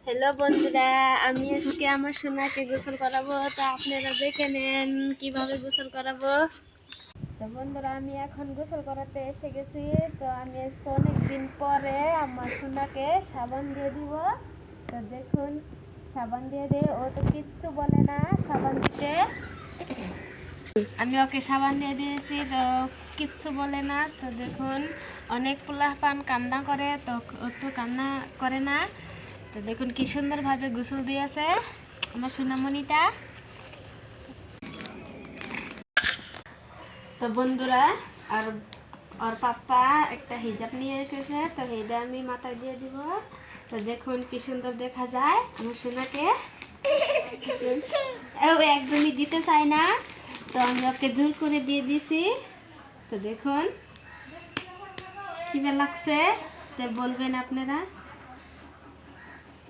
Hello বন্ধুরা, আমি আজকে আমার সোনাকে গোসল করাবো। তো আপনারা দেখে নেন কিভাবে গোসল করাবো। তো বন্ধুরা, আমি এখন গোসল করাতে এসে গেছি। তো আমি আজকে অনেকদিন পরে আমার সোনাকে সাবান দিয়ে দিব। তো দেখুন, সাবান দিয়ে ও তো কিচ্ছু বলে না সাবান দিতে। আমি ওকে সাবান দিয়ে দিয়েছি, তো কিচ্ছু বলে না। তো দেখুন, অনেক পোলাপান কান্না করে, তো ও তো কান্না করে না। তো দেখুন কি সুন্দরভাবে গোসল দিয়েছে আমার সোনামণিটা। তো বন্ধুরা, আর ওর পাপ্পা একটা হিজাব নিয়ে এসেছে, তো এটা আমি মাথায় দিয়ে দিব। তো দেখুন কি সুন্দর দেখা যায় আমার সোনাকে। ও একদমই দিতে চায় না, তো আমি ওকে জোর করে দিয়ে দিছি। তো দেখুন কিভাবে লাগছে, তো বলবেন আপনারা।